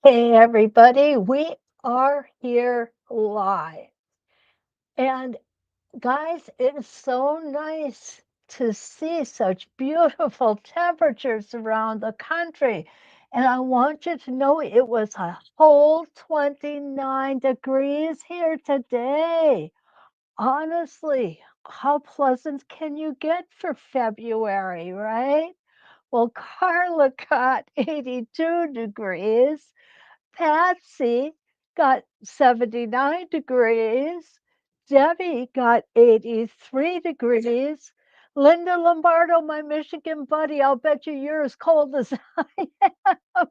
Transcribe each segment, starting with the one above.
Hey, everybody, we are here live. And guys, it is so nice to see such beautiful temperatures around the country. And I want you to know it was a whole 29 degrees here today. Honestly, how pleasant can you get for February, right? Well, Carla got 82 degrees. Patsy got 79 degrees. Debbie got 83 degrees. Linda Lombardo, my Michigan buddy, I'll bet you're as cold as I am.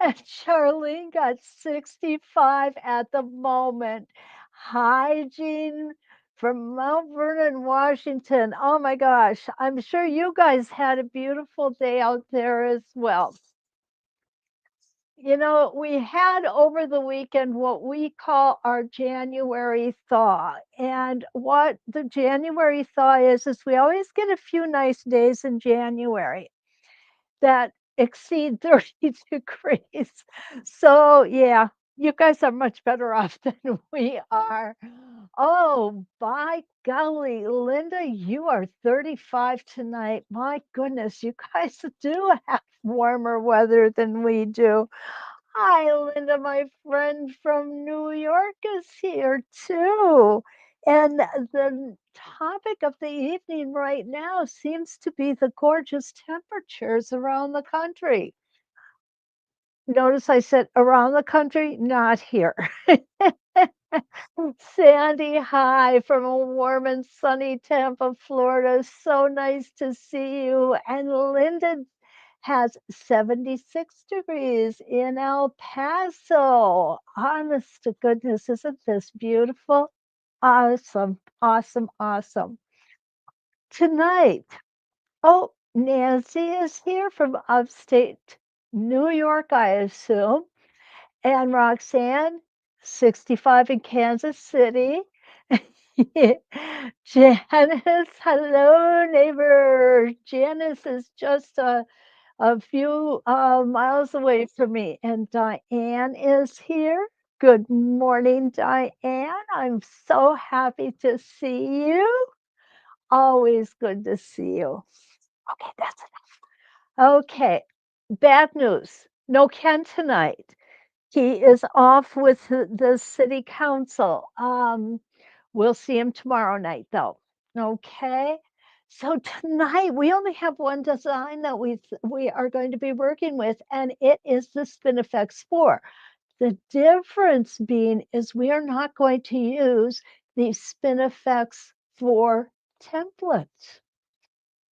And Charlene got 65 at the moment. Hi, Jean from Mount Vernon, Washington. Oh my gosh, I'm sure you guys had a beautiful day out there as well. We had over the weekend what we call our January thaw. And what the January thaw is we always get a few nice days in January that exceed 30 degrees. So, yeah, you guys are much better off than we are. Oh, by golly, Linda, you are 35 tonight. My goodness, you guys do have warmer weather than we do. Hi, Linda, my friend from New York is here too. And the topic of the evening right now seems to be the gorgeous temperatures around the country. Notice I said around the country, not here. Sandy, hi from a warm and sunny Tampa, Florida. So nice to see you. And Linda has 76 degrees in El Paso. Honest to goodness, isn't this beautiful? Awesome, awesome, awesome. Tonight, oh, Nancy is here from upstate New York, I assume. And Roxanne, 65 in Kansas City. Janice, hello, neighbor. Janice is just a few miles away from me. And Diane is here. Good morning, Diane. I'm so happy to see you. Always good to see you. Okay, that's enough. Okay, bad news. No Ken tonight. He is off with the city council. We'll see him tomorrow night, though. Okay. So tonight we only have one design that we are going to be working with, and it is the Spinifex 4. The difference being is we are not going to use the Spinifex 4 template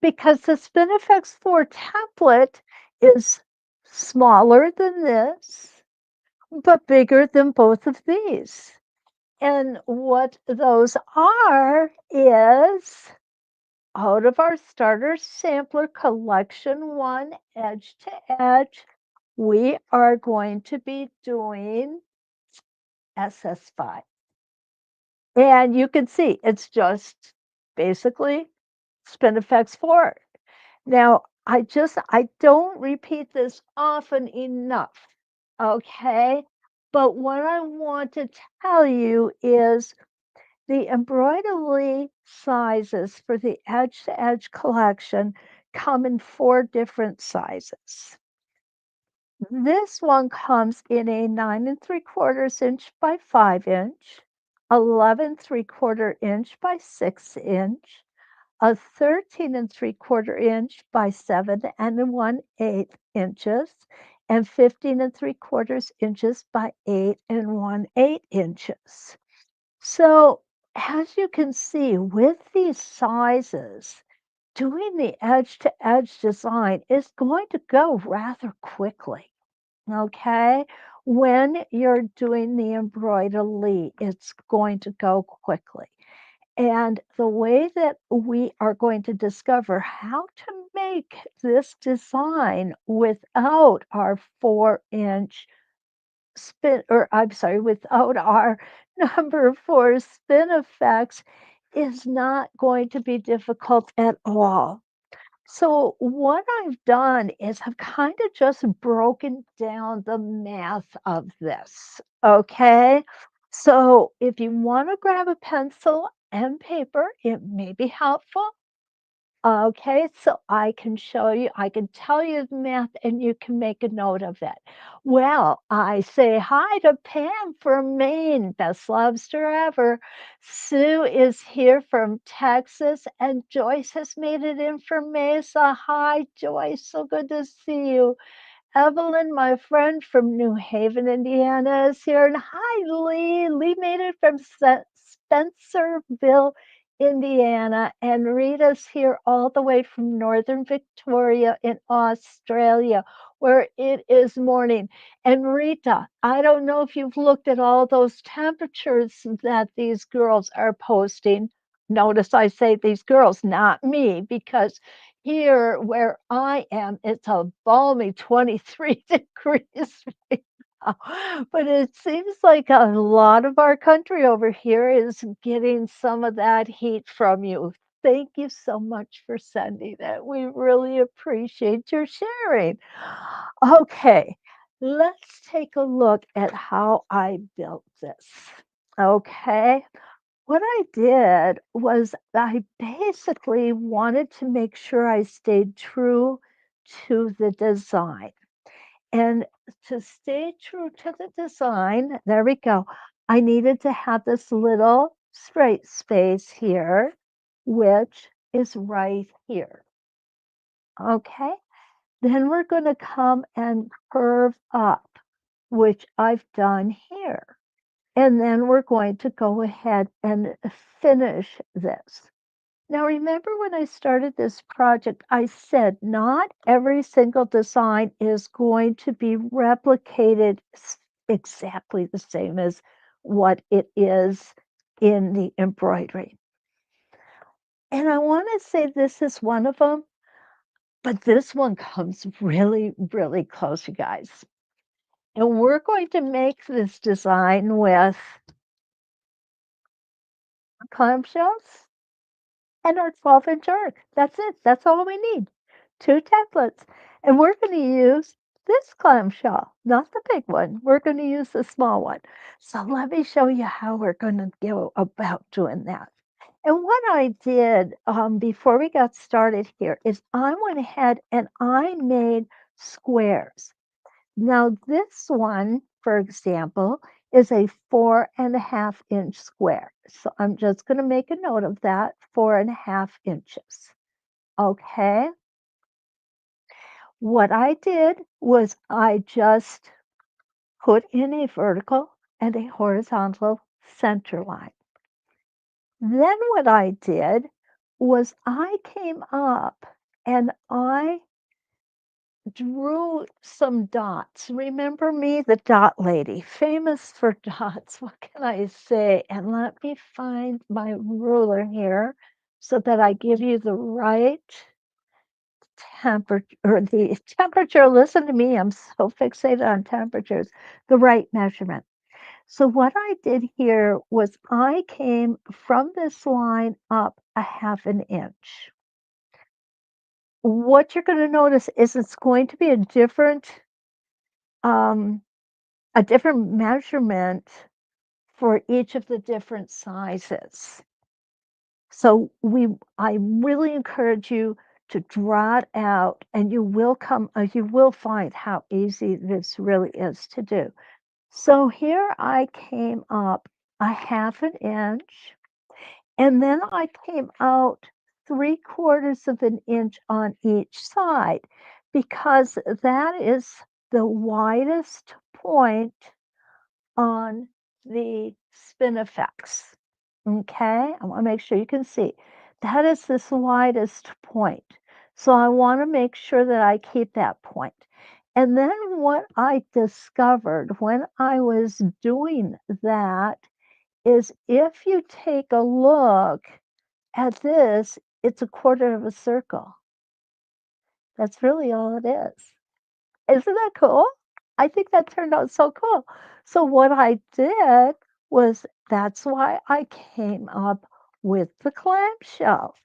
because the Spinifex 4 template is smaller than this but bigger than both of these. And what those are is out of our starter sampler collection one, edge to edge, we are going to be doing SS5. And you can see it's just basically Spinifex 4. Now, I don't repeat this often enough, okay? But what I want to tell you is the embroidery sizes for the edge-to-edge collection come in 4 different sizes. This one comes in a 9 3/4 inch by 5 inch, 11 3/4 inch by 6 inch, a 13 3/4 inch by 7 1/8 inches, and 15 3/4 inches by 8 1/8 inches. So, as you can see, with these sizes, doing the edge to edge design is going to go rather quickly. Okay. When you're doing the embroidery, it's going to go quickly. And the way that we are going to discover how to make this design without our 4 inch spin, or I'm sorry, without our number 4 spin effects is not going to be difficult at all. So what I've done is I've kind of just broken down the math of this, okay? So if you want to grab a pencil and paper, it may be helpful. Okay, so I can show you, I can tell you the math and you can make a note of it. Well, I say hi to Pam from Maine, best lobster ever. Sue is here from Texas, and Joyce has made it in from Mesa. Hi, Joyce, so good to see you. Evelyn, my friend from New Haven, Indiana, is here. And hi, Lee. Lee made it from Spencerville, Indiana. And Rita's here all the way from Northern Victoria in Australia, where it is morning. And Rita, I don't know if you've looked at all those temperatures that these girls are posting. Notice I say these girls, not me, because here where I am, it's a balmy 23 degrees right now. But it seems like a lot of our country over here is getting some of that heat from you. Thank you so much for sending it. We really appreciate your sharing. Okay, let's take a look at how I built this. Okay. What I did was I basically wanted to make sure I stayed true to the design. And to stay true to the design, there we go. I needed to have this little straight space here, which is right here. Okay. Then we're going to come and curve up, which I've done here. And then we're going to go ahead and finish this. Now, remember when I started this project, I said not every single design is going to be replicated exactly the same as what it is in the embroidery. And I want to say this is one of them, but this one comes really, really close, you guys. And we're going to make this design with clamshells and our 12-inch arc. That's it. That's all we need. 2 templates. And we're going to use this clamshell, not the big one. We're going to use the small one. So let me show you how we're going to go about doing that. And what I did before we got started here is I went ahead and I made squares. Now, this one, for example, is a 4.5-inch square. So I'm just going to make a note of that, 4.5 inches. Okay. What I did was I just put in a vertical and a horizontal center line. Then what I did was I came up and I drew some dots. Remember me, the dot lady, famous for dots. What can I say? And let me find my ruler here so that I give you the right temperature, or the temperature. Listen to me, I'm so fixated on temperatures, the right measurement. So what I did here was I came from this line up 1/2 inch. What you're going to notice is it's going to be um, a different measurement for each of the different sizes. So I really encourage you to draw it out, and you will find how easy this really is to do. So here I came up 1/2 inch, and then I came out 3/4 inch on each side, because that is the widest point on the spinifex. Okay, I want to make sure you can see. That is this widest point. So I want to make sure that I keep that point. And then what I discovered when I was doing that is if you take a look at this, it's a quarter of a circle. That's really all it is. Isn't that cool? I think that turned out so cool. So what I did was that's why I came up with the clamshell.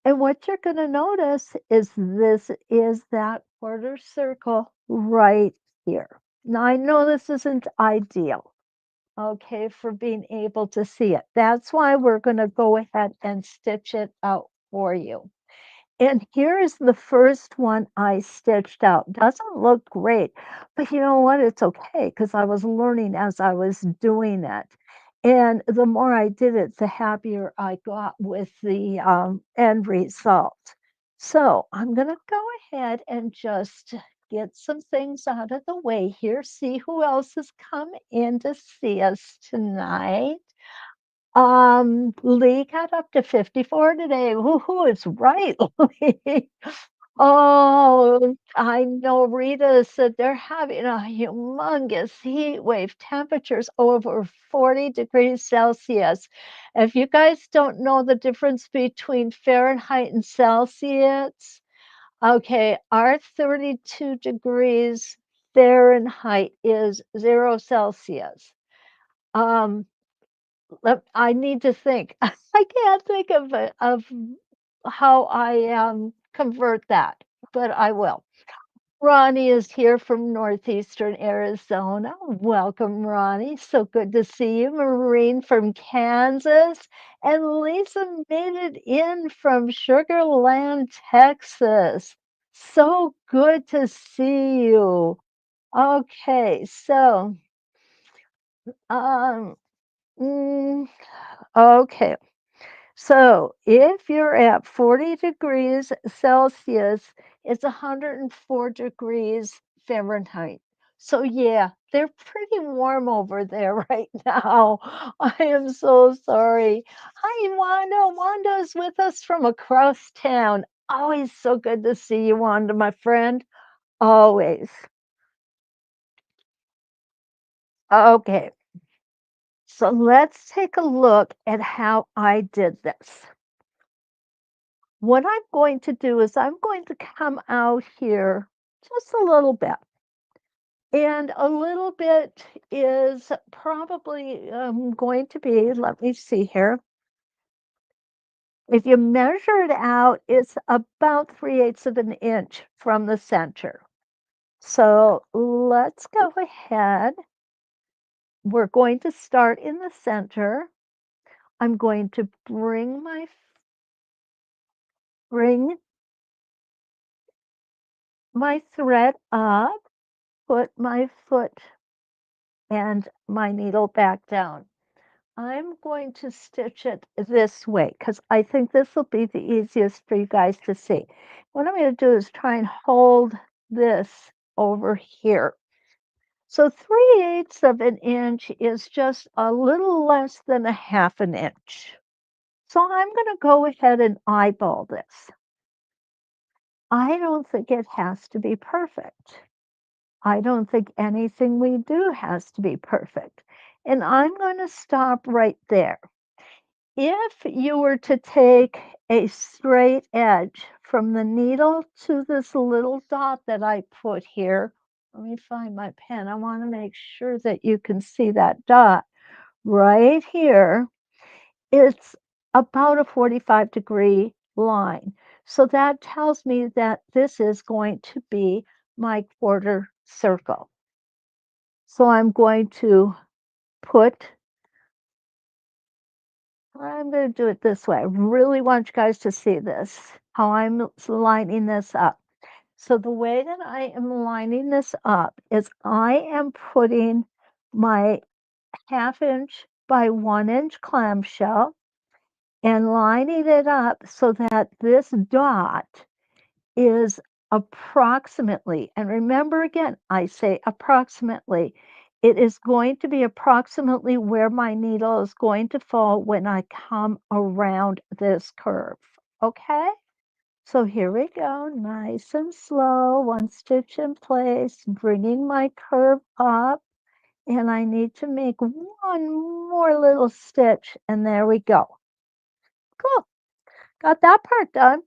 And what you're gonna notice is this is that quarter circle right here. Now, I know this isn't ideal, okay, for being able to see it. That's why we're gonna go ahead and stitch it out for you. And here is the first one I stitched out. Doesn't look great, but you know what? It's okay because I was learning as I was doing it. And the more I did it, the happier I got with the end result. So I'm going to go ahead and just get some things out of the way here. See who else has come in to see us tonight. Lee got up to 54 today. Woohoo, it's right, Lee. Oh, I know Rita said they're having a humongous heat wave, temperatures over 40 degrees Celsius. If you guys don't know the difference between Fahrenheit and Celsius, okay, our 32 degrees Fahrenheit is 0 Celsius. Um, I need to think. I can't think of how I convert that, but I will. Ronnie is here from northeastern Arizona. Welcome, Ronnie. So good to see you. Maureen from Kansas. And Lisa made it in from Sugar Land, Texas. So good to see you. Okay, so um mm, okay. So if you're at 40 degrees Celsius, it's 104 degrees Fahrenheit. So yeah, they're pretty warm over there right now. I am so sorry. Hi, Wanda. Wanda is with us from across town. Always so good to see you, Wanda, my friend. Always. Okay, so let's take a look at how I did this. What I'm going to do is I'm going to come out here just a little bit. And a little bit is probably going to be, let me see here. If you measure it out, it's about 3/8 of an inch from the center. So let's go ahead. We're going to start in the center. I'm going to bring my thread up, put my foot and my needle back down. I'm going to stitch it this way because I think this will be the easiest for you guys to see. What I'm going to do is try and hold this over here. So 3/8 of an inch is just a little less than a half an inch. So I'm going to go ahead and eyeball this. I don't think it has to be perfect. I don't think anything we do has to be perfect. And I'm going to stop right there. If you were to take a straight edge from the needle to this little dot that I put here, let me find my pen. I want to make sure that you can see that dot right here. It's about a 45-degree line. So that tells me that this is going to be my quarter circle. So I'm going to I'm going to do it this way. I really want you guys to see this, how I'm lining this up. So the way that I am lining this up is I am putting my 1/2 inch by 1 inch clamshell and lining it up so that this dot is approximately, and remember again, I say approximately, it is going to be approximately where my needle is going to fall when I come around this curve. Okay? So here we go, nice and slow, one stitch in place, bringing my curve up, and I need to make one more little stitch, and there we go. Cool. Got that part done.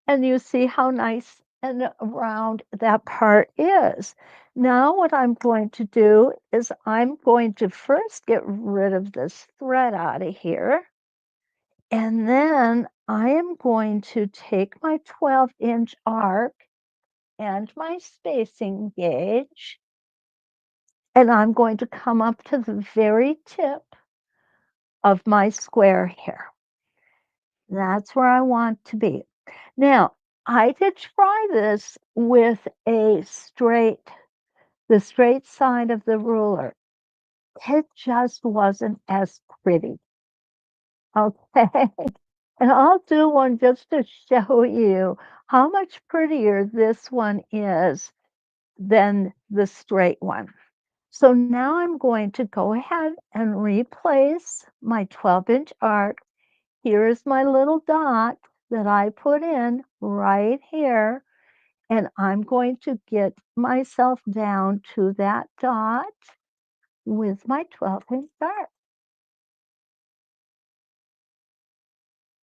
And you see how nice and round that part is. Now what I'm going to do is I'm going to first get rid of this thread out of here. And then I am going to take my 12-inch arc and my spacing gauge, and I'm going to come up to the very tip of my square here. That's where I want to be. Now, I did try this with the straight side of the ruler. It just wasn't as pretty. Okay. And I'll do one just to show you how much prettier this one is than the straight one. So now I'm going to go ahead and replace my 12-inch arc. Here's my little dot that I put in right here. And I'm going to get myself down to that dot with my 12-inch arc.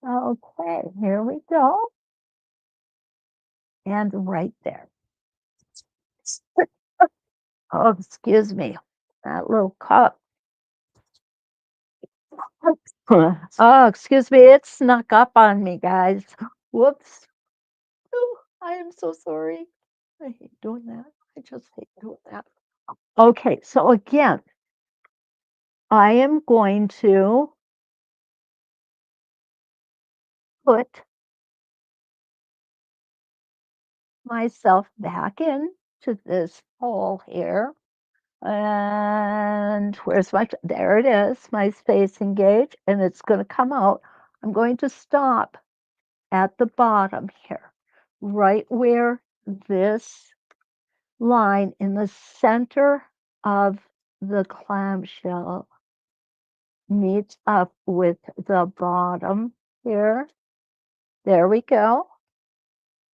Okay, here we go. And right there. Oh, excuse me. That little cup. Oh, excuse me. It snuck up on me, guys. Whoops. Oh, I am so sorry. I hate doing that. I just hate doing that. Okay, so again, I am going to put myself back in to this hole here. And where's there it is, my spacing gauge, and it's going to come out. I'm going to stop at the bottom here, right where this line in the center of the clamshell meets up with the bottom here. There we go.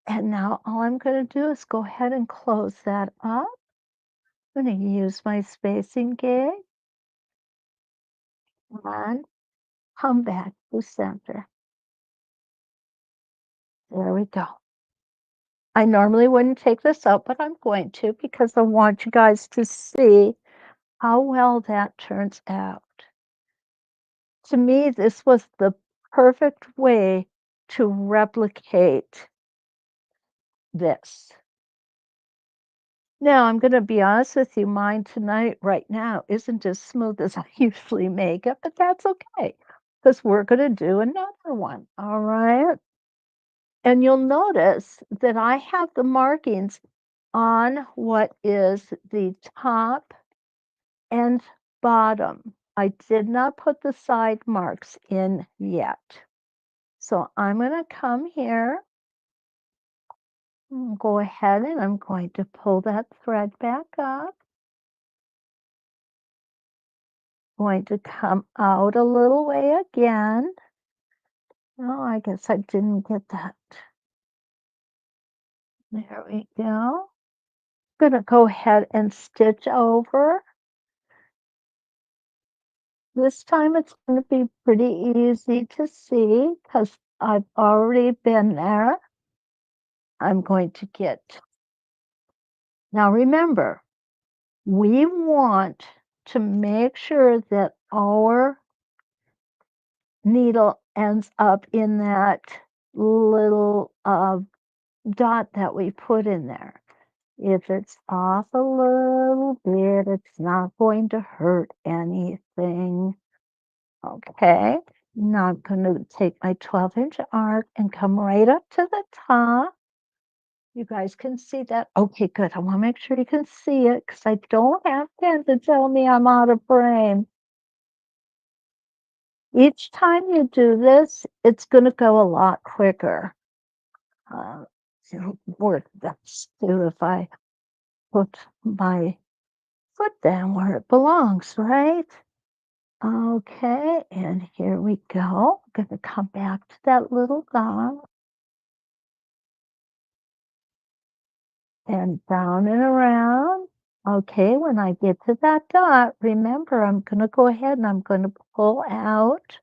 And now all I'm going to do is go ahead and close that up. I'm going to use my spacing gauge and come back to center. There we go. I normally wouldn't take this out, but I'm going to because I want you guys to see how well that turns out. To me, this was the perfect way to replicate this. Now, I'm going to be honest with you, mine tonight right now isn't as smooth as I usually make it, but that's okay because we're going to do another one. All right. And you'll notice that I have the markings on what is the top and bottom. I did not put the side marks in yet. So I'm going to come here, and go ahead, and I'm going to pull that thread back up. Going to come out a little way again. Oh, I guess I didn't get that. There we go. I'm going to go ahead and stitch over. This time it's going to be pretty easy to see because I've already been there. I'm going to get, now remember, we want to make sure that our needle ends up in that little dot that we put in there. If it's off a little bit, it's not going to hurt anything. Okay, now I'm going to take my 12-inch arc and come right up to the top. You guys can see that? Okay, good. I want to make sure you can see it because I don't have Ken to tell me I'm out of frame. Each time you do this, it's going to go a lot quicker. It'll work best too if I put my foot down where it belongs, right? Okay, and here we go. I'm going to come back to that little dot and down and around. Okay, when I get to that dot, remember I'm going to go ahead and I'm going to pull out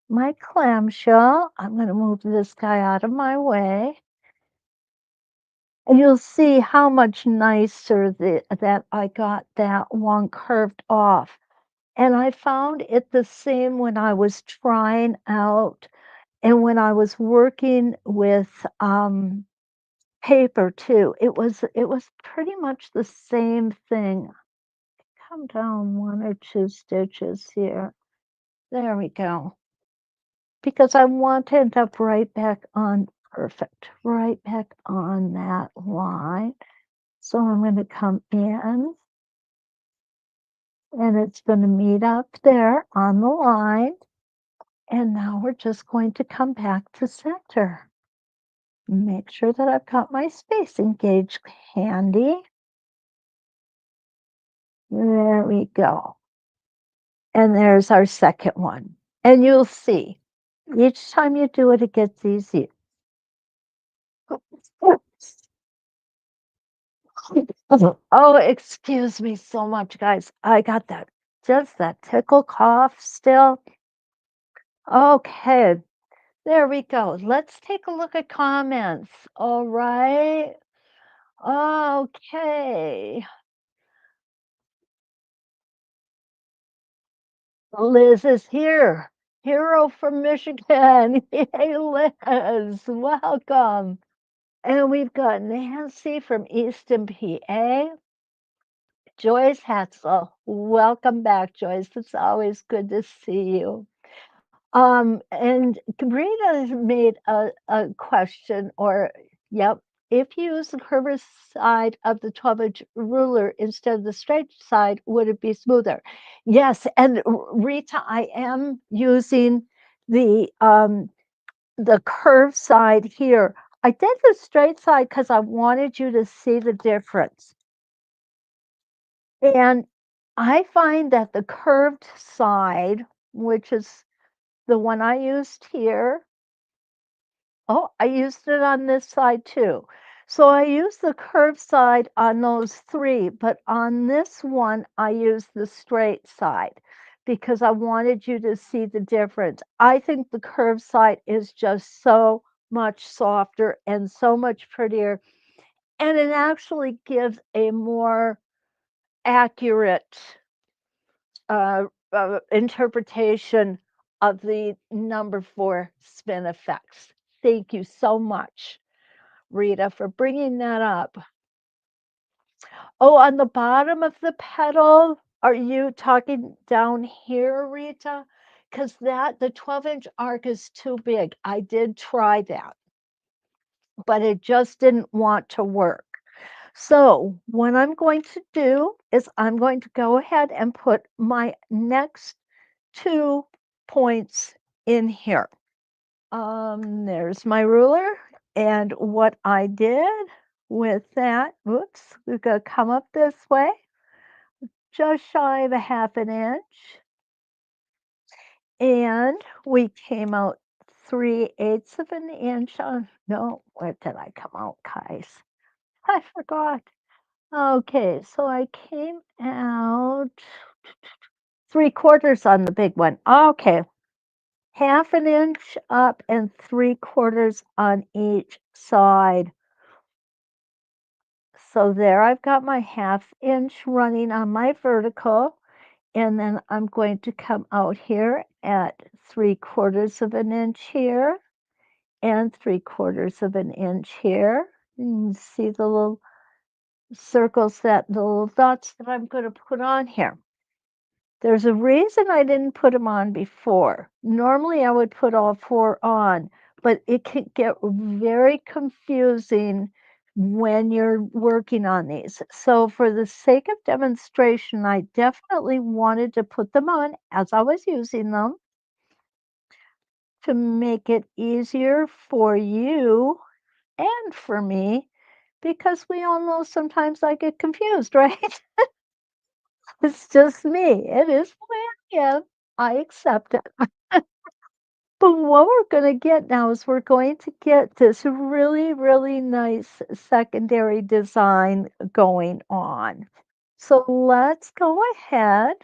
my clamshell. I'm going to move this guy out of my way. And you'll see how much nicer that I got that one curved off. And I found it the same when I was trying out And when I was working with paper too, it was pretty much the same thing. Come down 1 or 2 stitches here. There we go. Because I want to end up right back on perfect, right back on that line. So I'm going to come in and it's going to meet up there on the line. And now we're just going to come back to center. Make sure that I've got my spacing gauge handy. There we go. And there's our second one. And you'll see, each time you do it, it gets easier. Oh, excuse me so much, guys. I got just that tickle cough still. Okay, there we go. Let's take a look at comments. All right. Okay. Liz is here. Hero from Michigan. Hey, Liz. Welcome. And we've got Nancy from Easton, PA. Joyce Hatzel. Welcome back, Joyce. It's always good to see you. And Cabrina made a question, or, yep, if you use the curved side of the 12-inch ruler instead of the straight side, would it be smoother? Yes, and Rita, I am using the curved side here. I did the straight side because I wanted you to see the difference. And I find that the curved side, which is the one I used here, oh, I used it on this side too. So I used the curved side on those three, but on this one, I used the straight side because I wanted you to see the difference. I think the curved side is just so much softer and so much prettier. And it actually gives a more accurate uh, interpretation of the number 4 spin effects. Thank you so much, Rita, for bringing that up. Oh, on the bottom of the pedal, are you talking down here, Rita? Because the 12-inch arc is too big. I did try that, but it just didn't want to work. So what I'm going to do is I'm going to go ahead and put my next 2 points in here. There's my ruler. And what I did with that, whoops, we're going to come up this way, just shy of a 1/2 inch. And we came out 3/8 of an inch on, no, where did I come out, guys? I forgot. Okay, so I came out 3/4 on the big one. Okay, 1/2 inch up and 3/4 on each side. So there I've got my 1/2 inch running on my vertical, and then I'm going to come out here at 3/4 of an inch here and 3/4 of an inch here. You can see the little circles, the little dots that I'm going to put on here. There's a reason I didn't put them on before. Normally I would put all 4 on, but it can get very confusing when you're working on these. So for the sake of demonstration, I definitely wanted to put them on as I was using them to make it easier for you and for me, because we all know sometimes I get confused, right? It's just me. It is who I am. I accept it. But what we're going to get now is we're going to get this really, really nice secondary design going on. So let's go ahead.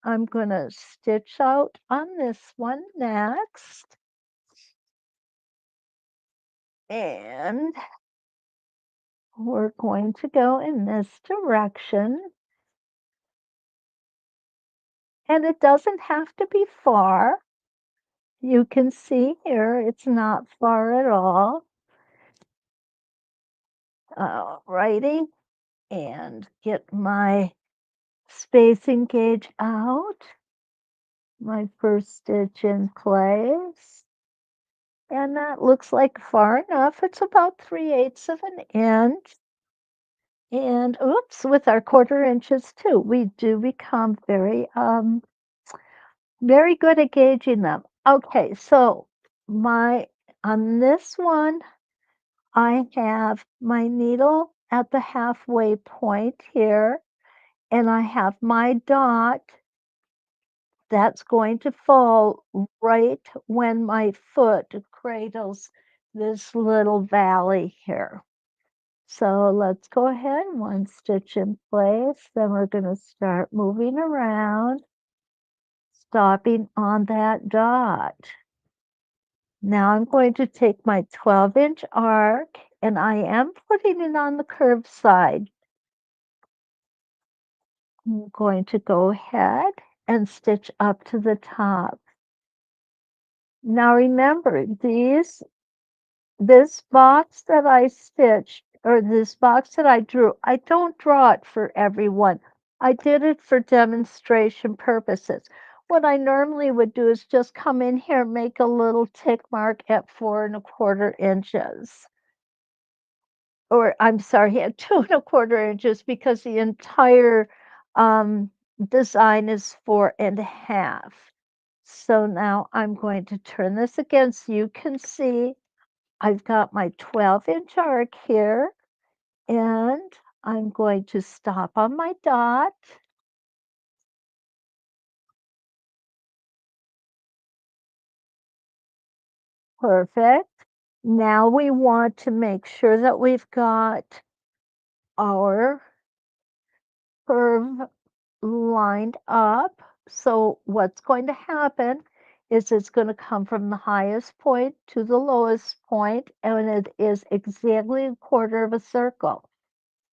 I'm going to stitch out on this one next. And we're going to go in this direction. And it doesn't have to be far. You can see here, it's not far at all. Righty, and get my spacing gauge out, my first stitch in place, and that looks like far enough. It's about 3/8 of an inch. And oops, with our 1/4 inches too, we do become very good at gauging them. Okay, so my on this one, I have my needle at the halfway point here, and I have my dot that's going to fall right when my foot cradles this little valley here. So let's go ahead, one stitch in place, then we're going to start moving around, stopping on that dot. Now I'm going to take my 12-inch arc and I am putting it on the curved side. I'm going to go ahead and stitch up to the top. Now remember, this box that I stitched, or this box that I drew, I don't draw it for everyone. I did it for demonstration purposes. What I normally would do is just come in here, make a little tick mark at 4 1/4 inches. Or I'm sorry, at 2 1/4 inches because the entire design is 4 1/2. So now I'm going to turn this again so you can see I've got my 12-inch arc here, and I'm going to stop on my dot. Perfect. Now we want to make sure that we've got our curve lined up. So what's going to happen is it's going to come from the highest point to the lowest point, and it is exactly 1/4 of a circle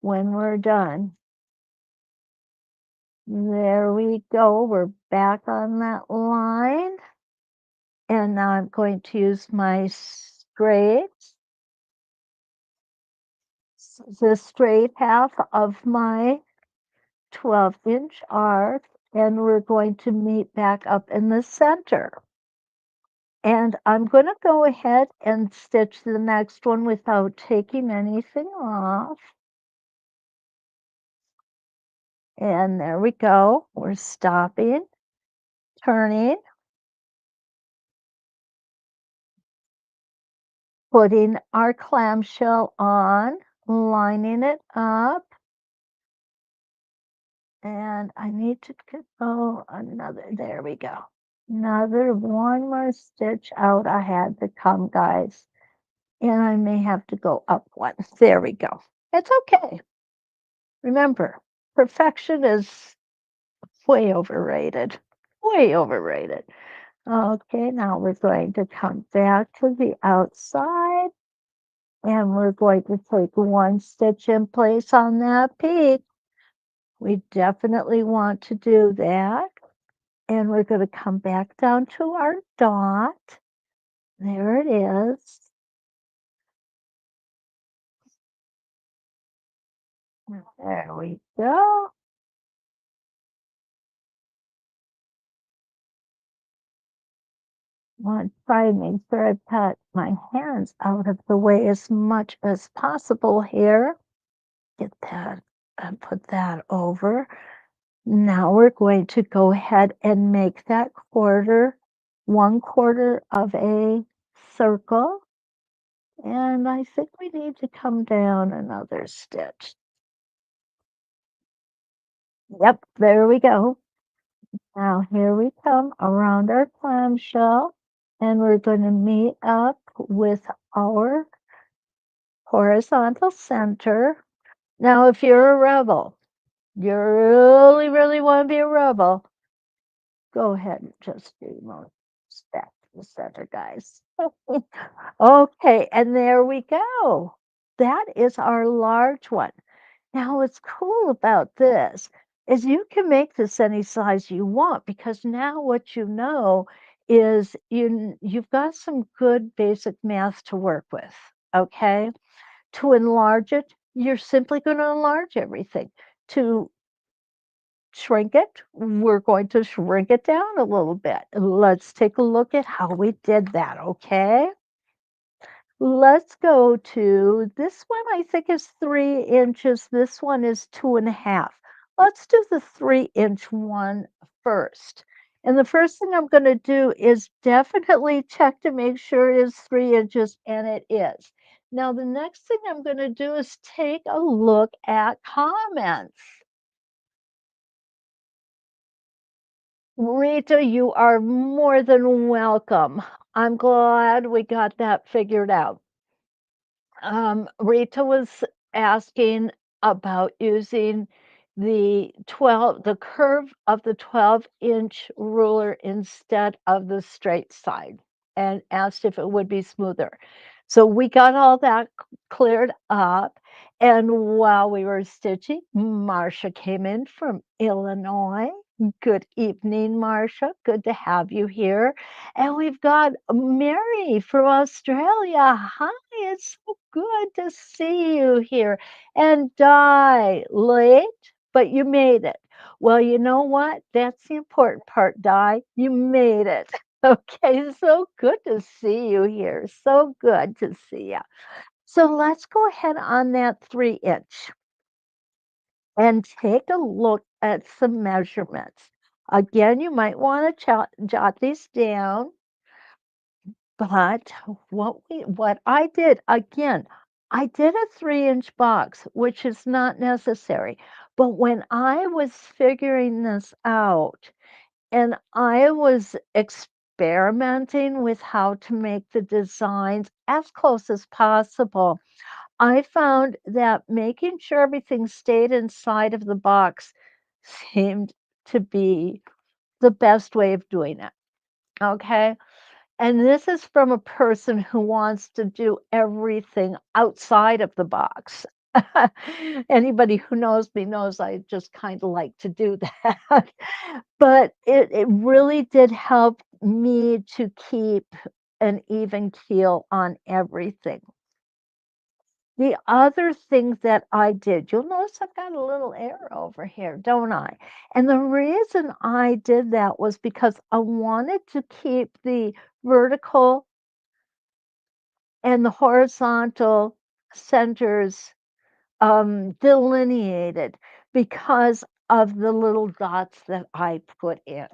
when we're done. There we go. We're back on that line. And now I'm going to use my the straight half of my 12-inch arc, and we're going to meet back up in the center. And I'm going to go ahead and stitch the next one without taking anything off. And there we go. We're stopping, turning, putting our clamshell on, lining it up. And I need to go there we go. Another one more stitch out. I had to come, guys. And I may have to go up one. There we go. It's okay. Remember, perfection is way overrated. Way overrated. Okay, now we're going to come back to the outside and we're going to take one stitch in place on that peak. We definitely want to do that. And we're going to come back down to our dot. There it is. There we go. I want to try and make sure I've got my hands out of the way as much as possible here. Get that and put that over. Now we're going to go ahead and make that 1/4 of a circle. And I think we need to come down another stitch. Yep, there we go. Now here we come around our clamshell and we're going to meet up with our horizontal center. Now, if you're a rebel, you really want to be a rebel, go ahead and just do most back to the center, guys. Okay, and there we go. That is our large one. Now, what's cool about this is you can make this any size you want because now what you know is you've got some good basic math to work with, okay? To enlarge it, you're simply going to enlarge everything. To shrink it, we're going to shrink it down a little bit. Let's take a look at how we did that, okay? Let's go to this one, I think is 3 inches. This one is 2.5. Let's do the 3 inch one first. And the first thing I'm going to do is definitely check to make sure it is 3 inches, and it is. Now, the next thing I'm going to do is take a look at comments. Rita, you are more than welcome. I'm glad we got that figured out. Rita was asking about using the curve of the 12-inch ruler instead of the straight side, and asked if it would be smoother. So we got all that cleared up. And while we were stitching, Marcia came in from Illinois. Good evening, Marcia. Good to have you here. And we've got Mary from Australia. Hi, it's so good to see you here. And Di, late, but you made it. Well, you know what? That's the important part, Di. You made it. Okay, so good to see you here. So good to see you. So let's go ahead on that 3 inch and take a look at some measurements. Again, you might want to jot these down. But what I did, again, I did a 3 inch box, which is not necessary. But when I was figuring this out and I was experimenting with how to make the designs as close as possible, I found that making sure everything stayed inside of the box seemed to be the best way of doing it. Okay. And this is from a person who wants to do everything outside of the box. Anybody who knows me knows I just kind of like to do that. But it really did help me to keep an even keel on everything. The other thing that I did, you'll notice I've got a little arrow over here, don't I? And the reason I did that was because I wanted to keep the vertical and the horizontal centers delineated because of the little dots that I put in.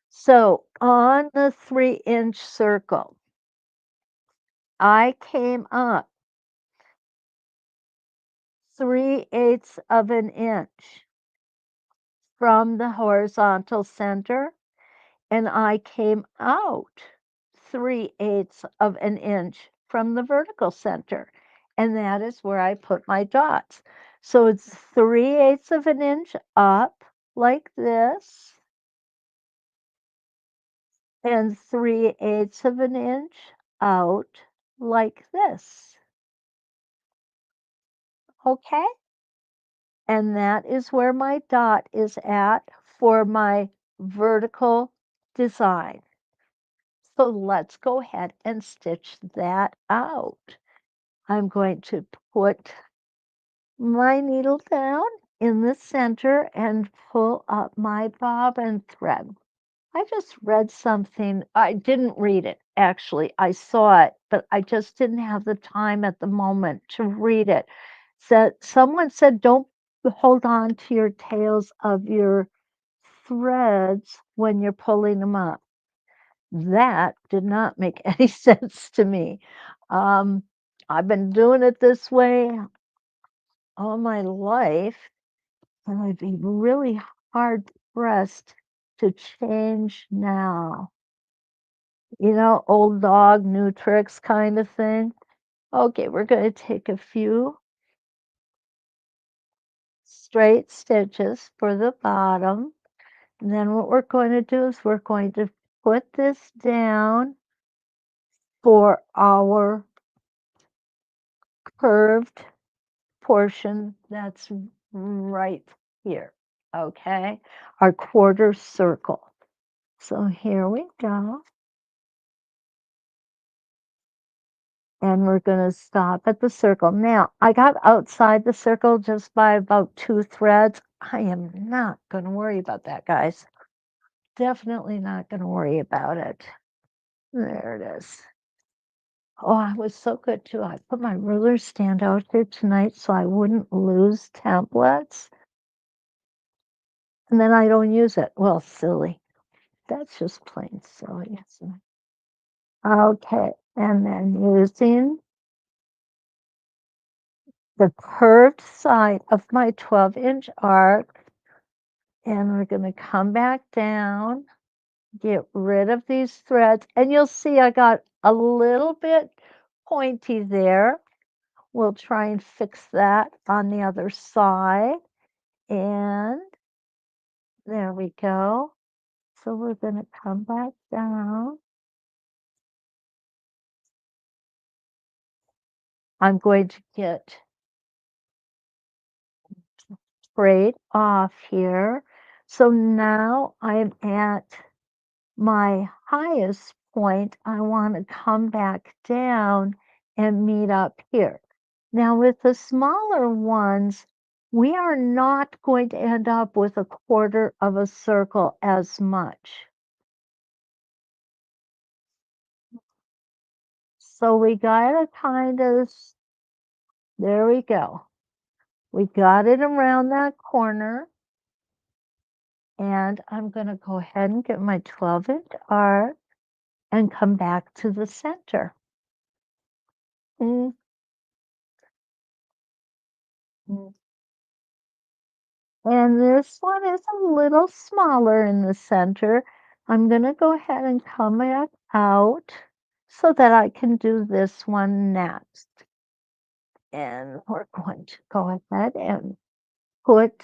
So on the 3 inch circle, I came up 3/8 of an inch from the horizontal center, and I came out 3/8 of an inch from the vertical center. And that is where I put my dots. So it's 3/8 of an inch up like this, and 3/8 of an inch out like this. Okay? And that is where my dot is at for my vertical design. So let's go ahead and stitch that out. I'm going to put my needle down in the center and pull up my bobbin thread. I just read something. I didn't read it, actually. I saw it, but I just didn't have the time at the moment to read it. Someone said, don't hold on to your tails of your threads when you're pulling them up. That did not make any sense to me. Um, I've been doing it this way all my life, and I'd be really hard pressed to change now. Old dog, new tricks kind of thing. Okay, we're going to take a few straight stitches for the bottom. And then what we're going to do is we're going to put this down for our curved portion that's right here, okay? Our quarter circle. So here we go. and we're gonna stop at the circle. Now, I got outside the circle just by about 2 threads. I am not gonna worry about that, guys. Definitely not gonna worry about it. There it is. Oh, I was so good too. I put my ruler stand out here tonight so I wouldn't lose templates, and then I don't use it. Well, silly. That's just plain silly, isn't it? Okay, and then using the curved side of my 12-inch arc, and we're gonna come back down, get rid of these threads, and you'll see I got a little bit pointy there. We'll try and fix that on the other side, and there we go. So we're gonna come back down. I'm going to get sprayed off here. So now I'm at my highest point. I want to come back down and meet up here. Now with the smaller ones, we are not going to end up with a quarter of a circle as much. So we gotta kind of, there we go. We got it around that corner. And I'm gonna go ahead and get my 12-inch arc and come back to the center. Mm, mm. And this one is a little smaller in the center. I'm gonna go ahead and come back out so that I can do this one next. And we're going to go ahead and put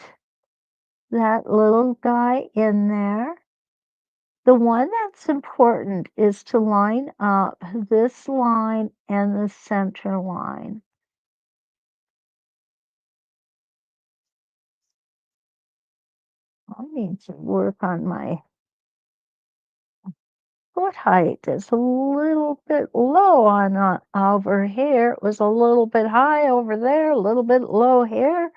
that little guy in there. The one that's important is to line up this line and the center line. I need to work on my foot height. It's a little bit low on over here. It was a little bit high over there, a little bit low here.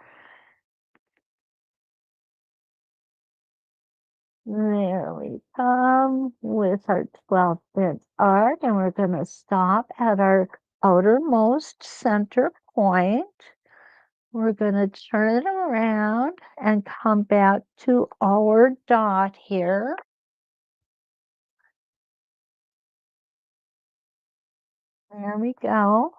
There we come with our 12-inch arc, and we're going to stop at our outermost center point. We're going to turn it around and come back to our dot here. There we go.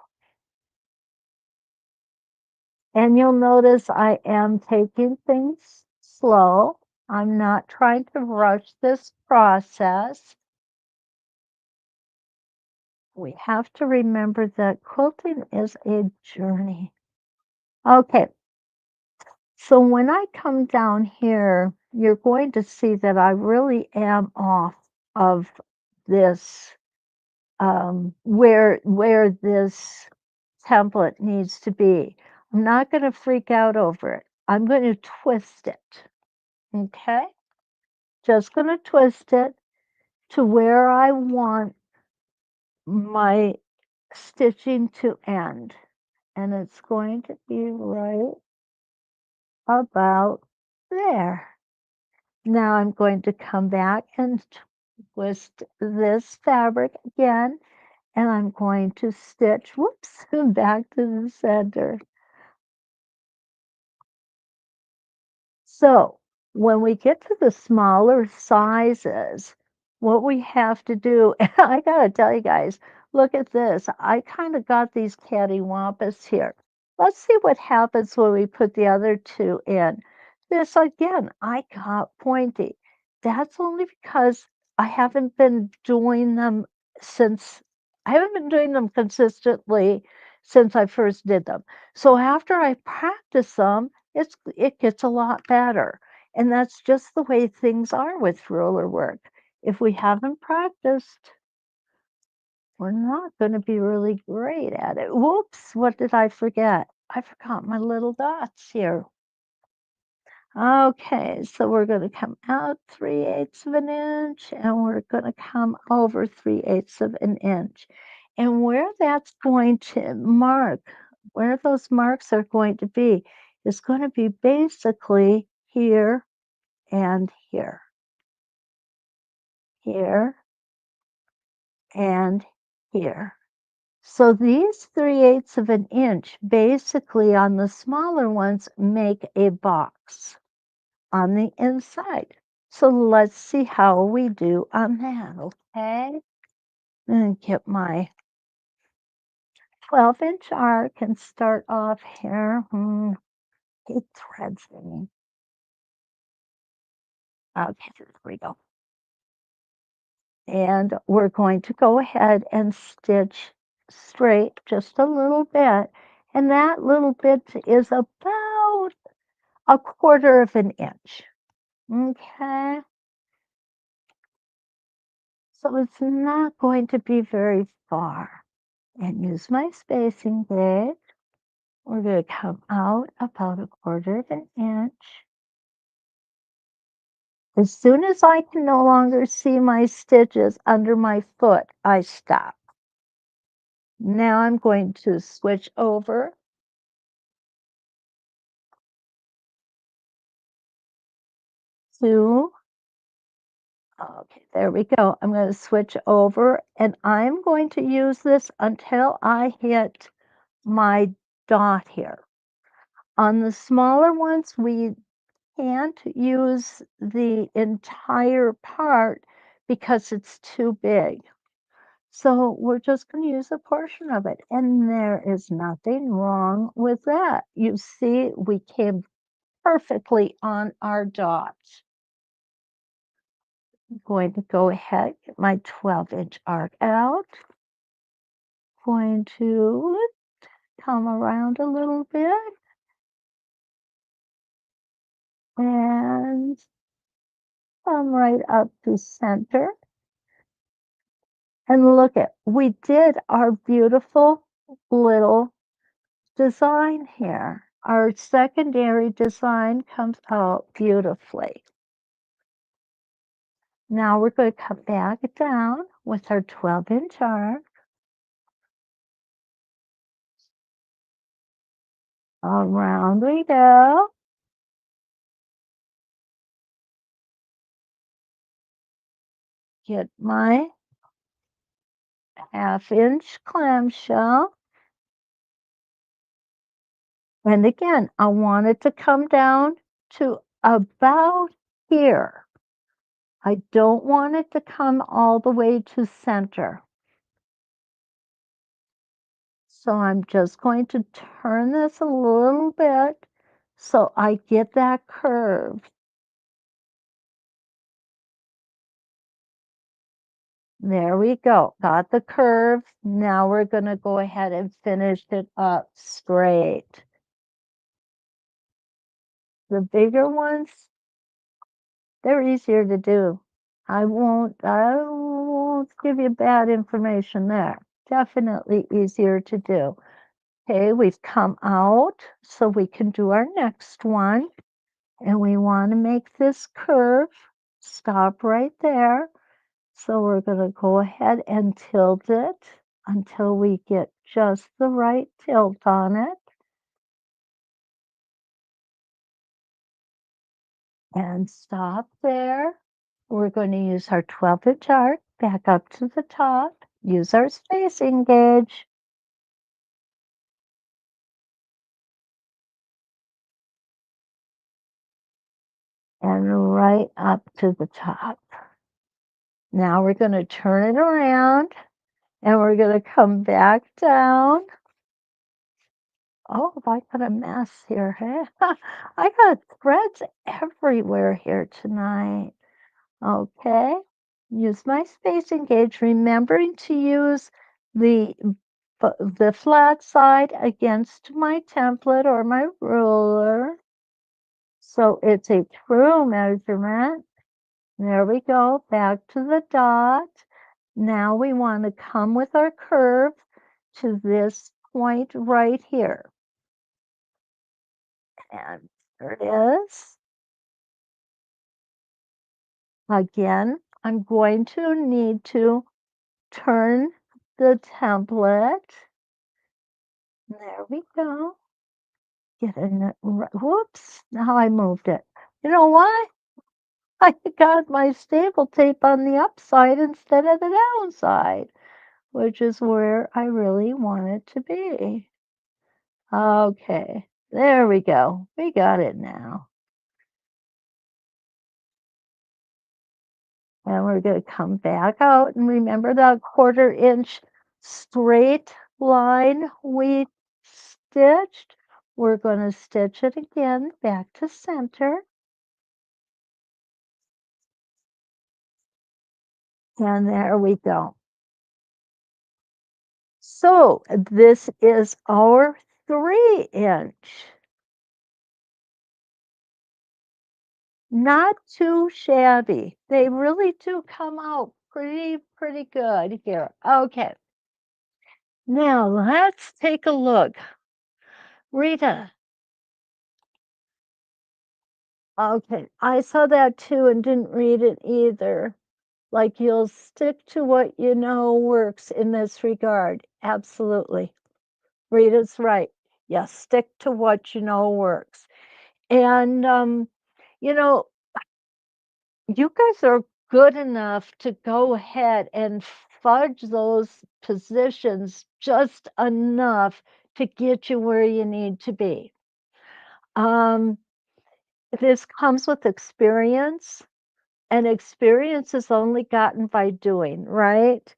And you'll notice I am taking things slow. I'm not trying to rush this process. We have to remember that quilting is a journey. Okay, so when I come down here, you're going to see that I really am off of this, where this template needs to be. I'm not going to freak out over it. I'm going to twist it. Okay? Just going to twist it to where I want my stitching to end. And it's going to be right about there. Now I'm going to come back and twist this fabric again, and I'm going to stitch, whoops, back to the center. So when we get to the smaller sizes, what we have to do, and I gotta tell you guys, look at this. I kind of got these cattywampus here. Let's see what happens when we put the other two in. This again, I got pointy. That's only because I haven't been doing them since, I haven't been doing them consistently since I first did them. So after I practice them, it gets a lot better. And that's just the way things are with ruler work. If we haven't practiced, we're not going to be really great at it. Whoops, what did I forget? I forgot my little dots here. Okay, so we're going to come out 3/8 of an inch, and we're going to come over 3/8 of an inch. And where that's going to mark, where those marks are going to be, is going to be basically here and here, here and here. So these 3/8 of an inch, basically on the smaller ones, make a box on the inside. So let's see how we do on that, okay? And get my 12-inch arc and start off here. It threads me. Okay, there we go. And we're going to go ahead and stitch straight just a little bit. And that little bit is about 1/4 of an inch. Okay. So it's not going to be very far. And use my spacing gauge. We're going to come out about 1/4 of an inch. As soon as I can no longer see my stitches under my foot, I stop. Now I'm going to switch over to, okay, there we go. I'm going to switch over and I'm going to use this until I hit my dot here. On the smaller ones, we can't use the entire part because it's too big. So we're just going to use a portion of it. And there is nothing wrong with that. You see, we came perfectly on our dot. I'm going to go ahead, get my 12-inch arc out. Going to come around a little bit and come right up to center. And look at, we did our beautiful little design here. Our secondary design comes out beautifully. Now we're going to come back down with our 12-inch arc. Around we go. Get my 1/2-inch clamshell. And again, I want it to come down to about here. I don't want it to come all the way to center. So I'm just going to turn this a little bit so I get that curve. There we go. Got the curve. Now we're going to go ahead and finish it up straight. The bigger ones, they're easier to do. I won't give you bad information there. Definitely easier to do. Okay, we've come out, so we can do our next one. And we want to make this curve stop right there. So we're going to go ahead and tilt it until we get just the right tilt on it. And stop there. We're going to use our 12-inch arc back up to the top. Use our spacing gauge. And right up to the top. Now we're going to turn it around and we're going to come back down. Oh, I got a mess here. I got threads everywhere here tonight. Okay. Use my spacing gauge, remembering to use the the flat side against my template or my ruler. So it's a true measurement. There we go, back to the dot. Now we want to come with our curve to this point right here. And there it is. Again, I'm going to need to turn the template. There we go. Get in it. Whoops. Now I moved it. You know why? I got my staple tape on the upside instead of the downside, which is where I really want it to be. Okay. There we go. We got it now. And we're going to come back out and remember that 1/4 inch straight line we stitched. We're going to stitch it again back to center. And there we go. So this is our 3 inch. Not too shabby. They really do come out pretty good here. Okay. Now let's take a look. Rita. Okay. I saw that too and didn't read it either. Like you'll stick to what you know works in this regard. Absolutely. Rita's right. Yes, stick to what you know works. And you know, you guys are good enough to go ahead and fudge those positions just enough to get you where you need to be. Um, this comes with experience, and experience is only gotten by doing, right?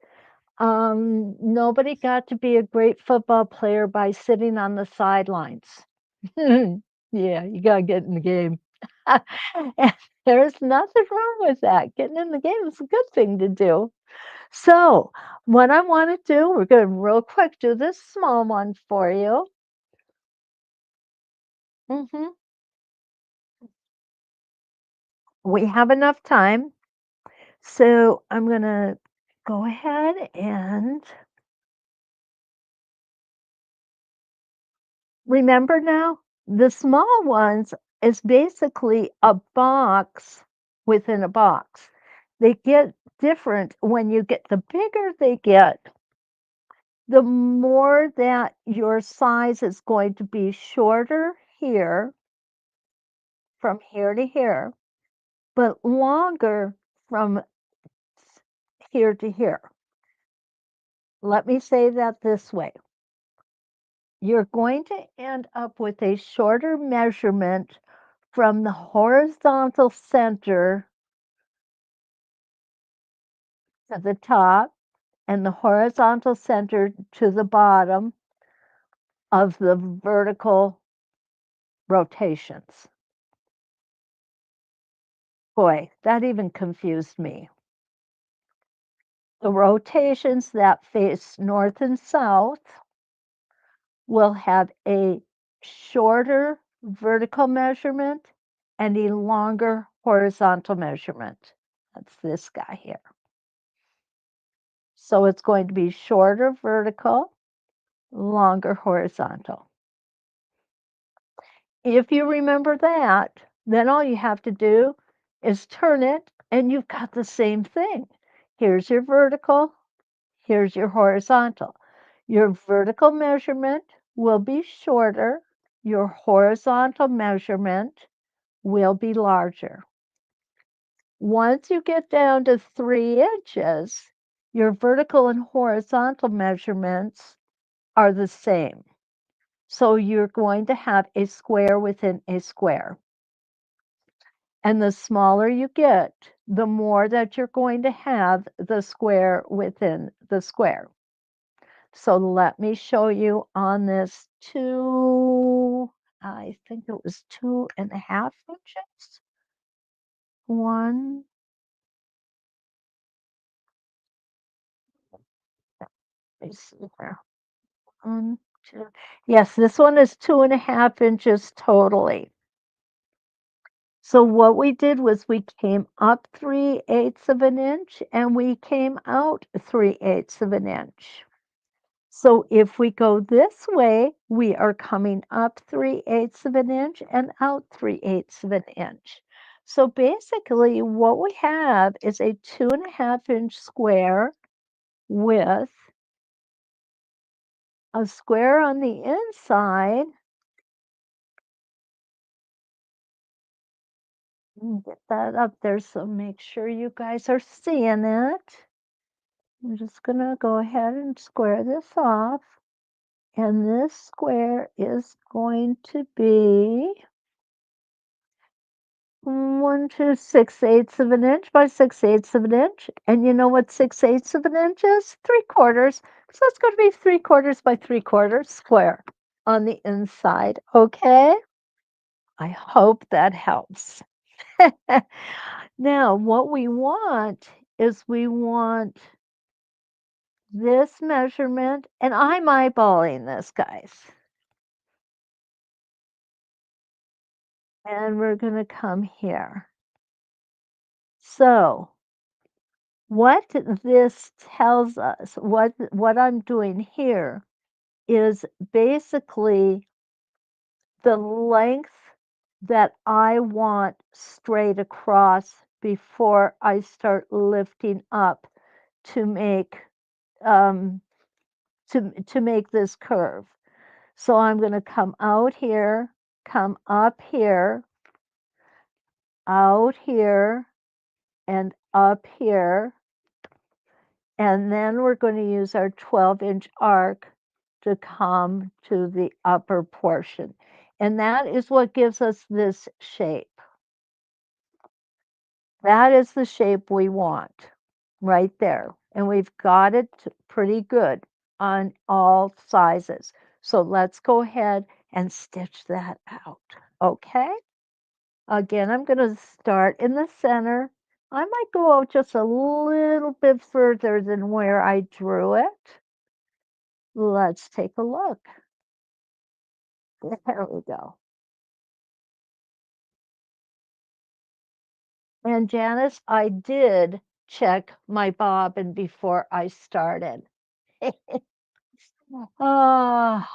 Nobody got to be a great football player by sitting on the sidelines. Yeah, you gotta get in the game. And there's nothing wrong with that. Getting in the game is a good thing to do. So, what I want to do, we're going to real quick do this small one for you. hmm We have enough time. So, I'm going to go ahead and remember now, the small ones is basically a box within a box. They get different when you get the bigger they get, the more that your size is going to be shorter here from here to here, but longer from here to here. Let me say that this way. You're going to end up with a shorter measurement from the horizontal center to the top and the horizontal center to the bottom of the vertical rotations. Boy, that even confused me. The rotations that face north and south will have a shorter vertical measurement and a longer horizontal measurement. That's this guy here. So it's going to be shorter vertical, longer horizontal. If you remember that, then all you have to do is turn it and you've got the same thing. Here's your vertical, here's your horizontal. Your vertical measurement will be shorter, your horizontal measurement will be larger. Once you get down to 3 inches, your vertical and horizontal measurements are the same. So you're going to have a square within a square. And the smaller you get, the more that you're going to have the square within the square. So let me show you on this I think it was 2.5 inches. One, let me see here. One, two. Yes, this one is 2.5 inches totally. So what we did was we came up 3/8 of an inch and we came out 3/8 of an inch. So if we go this way, we are coming up 3/8 of an inch and out 3/8 of an inch. So basically what we have is a 2.5 inch square with a square on the inside. Get that up there so make sure you guys are seeing it. I'm just gonna go ahead and square this off. And this square is going to be 6/8 of an inch by 6/8 of an inch. And you know what 6/8 of an inch is? 3/4. So it's going to be 3/4 by 3/4 square on the inside. Okay. I hope that helps. Now, what we want is we want this measurement, and I'm eyeballing this, guys. And we're going to come here. So, what this tells us, what I'm doing here is basically the length that I want straight across before I start lifting up to make um, to make this curve. So I'm going to come out here, come up here, out here, and up here. And then we're going to use our 12-inch arc to come to the upper portion. And that is what gives us this shape. That is the shape we want right there. And we've got it pretty good on all sizes. So let's go ahead and stitch that out. Okay. Again, I'm going to start in the center. I might go out just a little bit further than where I drew it. Let's take a look. There we go. And Janice, I did check my bobbin before I started. Oh,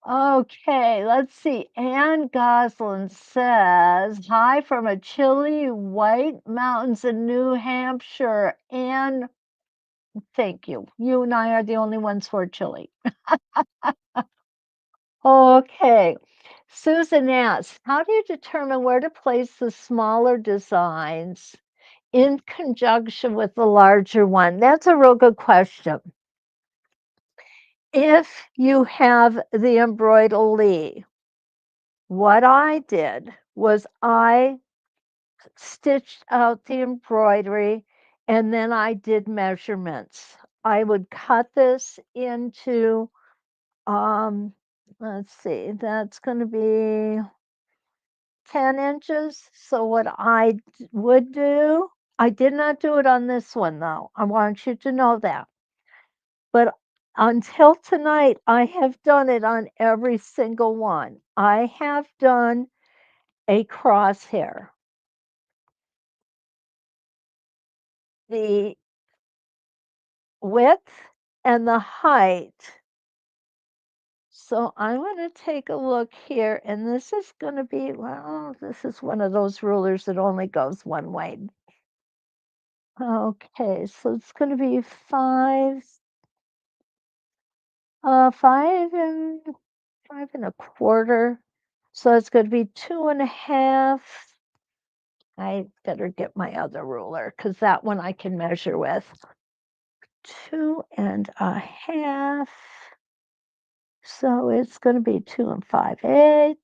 okay. Let's see. Ann Goslin says, "Hi from a chilly White Mountains in New Hampshire." And thank you. You and I are the only ones who are chilly. Okay. Susan asks, "How do you determine where to place the smaller designs in conjunction with the larger one?" That's a real good question. If you have the embroidery, what I did was I stitched out the embroidery and then I did measurements. I would cut this into, let's see, that's going to be 10 inches. So what I would do, I did not do it on this one though. I want you to know that. But until tonight, I have done it on every single one. I have done a crosshair. The width and the height. So I'm going to take a look here, and this is going to be, well, this is one of those rulers that only goes one way. Okay, so it's going to be 5 and 5 1/4. So it's going to be 2.5. I better get my other ruler because that one I can measure with. 2.5. So it's going to be 2 5/8.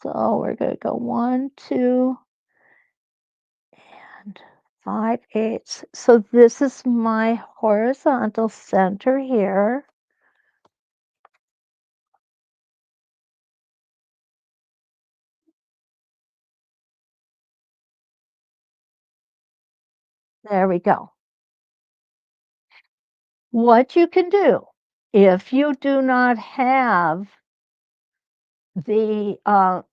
So we're going to go 1, 2, and 5/8. So this is my horizontal center here. There we go. What you can do if you do not have the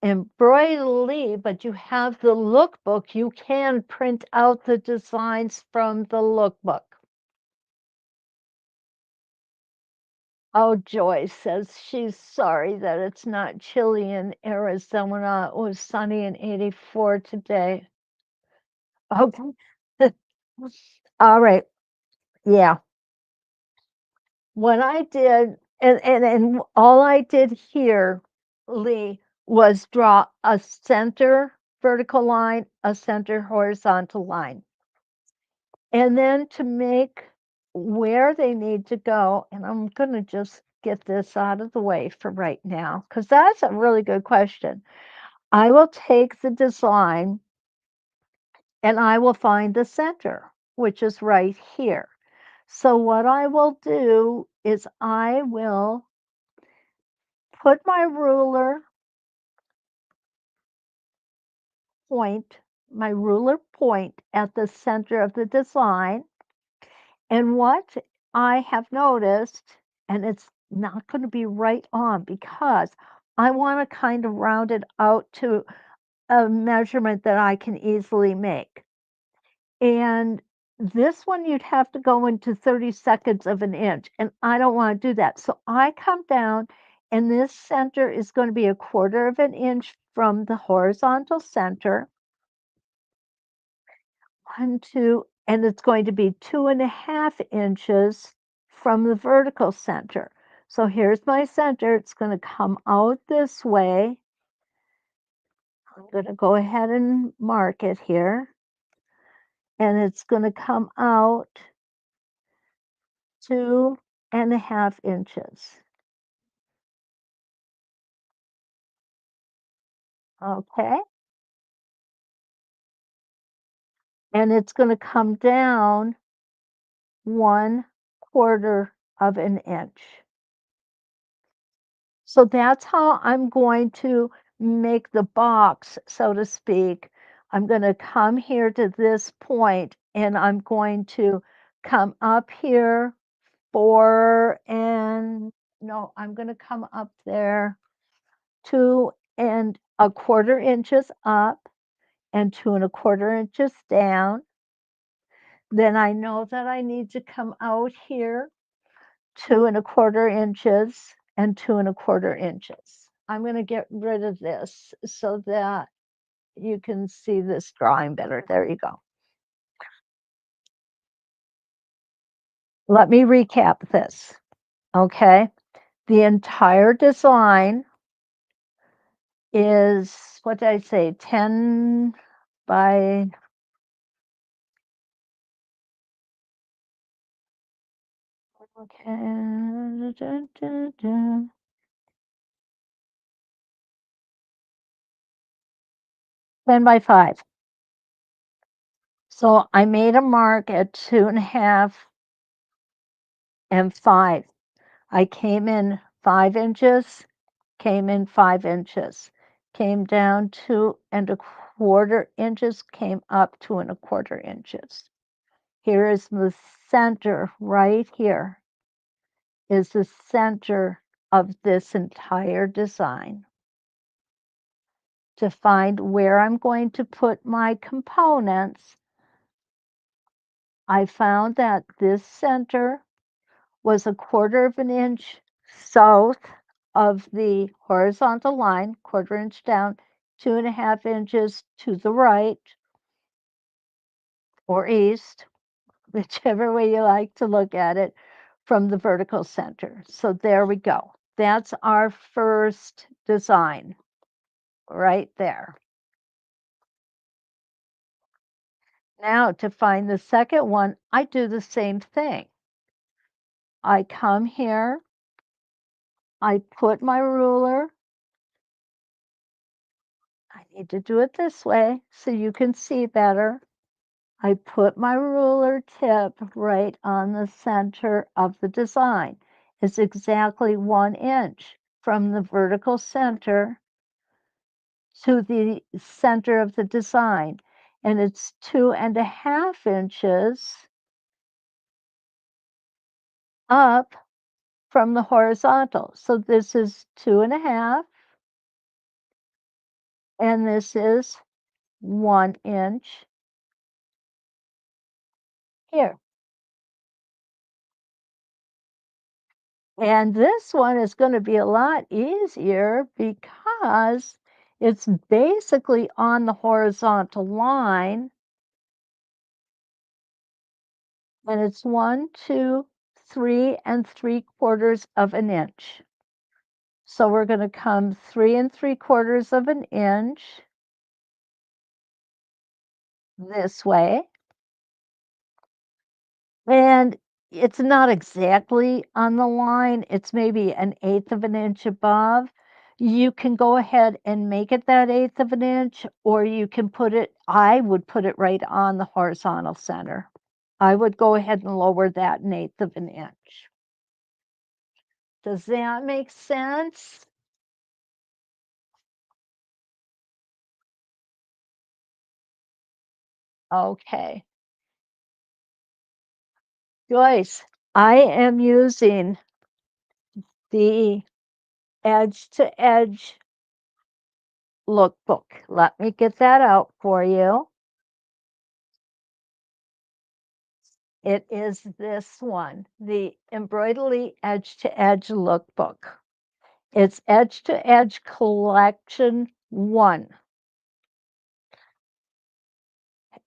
embroidery, but you have the lookbook, you can print out the designs from the lookbook. Oh, Joy says she's sorry that it's not chilly in Arizona. It was sunny and 84 today. Okay. All right. Yeah. What I did, and all I did here, Lee, was draw a center vertical line, a center horizontal line. And then to make where they need to go, and I'm going to just get this out of the way for right now, because that's a really good question. I will take the design and I will find the center, which is right here. So what I will do is I will put my ruler point at the center of the design. And what I have noticed, and it's not going to be right on because I want to kind of round it out to a measurement that I can easily make. And this one you'd have to go into 30 seconds of an inch, and I don't want to do that. So I come down, and this center is going to be a quarter of an inch from the horizontal center. 1, 2, and it's going to be 2.5 inches from the vertical center. So here's my center. It's going to come out this way. I'm going to go ahead and mark it here. And it's going to come out 2.5 inches. Okay. And it's going to come down 1/4 of an inch. So that's how I'm going to make the box, so to speak. I'm going to come here to this point and I'm going to come up here 4 and no, I'm going to come up there 2.25 inches up and 2.25 inches down. Then I know that I need to come out here 2.25 inches and 2.25 inches. I'm going to get rid of this so that you can see this drawing better. There you go. Let me recap this. Okay. The entire design is, what did I say, 10 by, okay, 10 by 5. So I made a mark at 2.5 and 5. I came in 5 inches, came in 5 inches, came down 2.25 inches, came up 2.25 inches. Here is the center right here, is the center of this entire design. To find where I'm going to put my components, I found that this center was 1/4 of an inch south of the horizontal line, 1/4 inch down, 2.5 inches to the right or east, whichever way you like to look at it, from the vertical center. So there we go. That's our first design right there. Now to find the second one, I do the same thing. I come here, I put my ruler. I need to do it this way so you can see better. I put my ruler tip right on the center of the design. It's exactly 1 inch from the vertical center to the center of the design. And it's 2.5 inches up from the horizontal. So this is 2.5, and this is 1 inch here. And this one is going to be a lot easier because it's basically on the horizontal line. And it's 1, 2, 3 3/4 of an inch. So we're going to come 3 3/4 of an inch this way. And it's not exactly on the line, it's maybe 1/8 of an inch above. You can go ahead and make it that 1/8 of an inch, or you can put it, I would put it right on the horizontal center. I would go ahead and lower that 1/8 of an inch. Does that make sense? Okay. Joyce, I am using the edge to edge lookbook. Let me get that out for you. It is this one, the Embroidery Edge to Edge Lookbook. It's Edge to Edge Collection 1.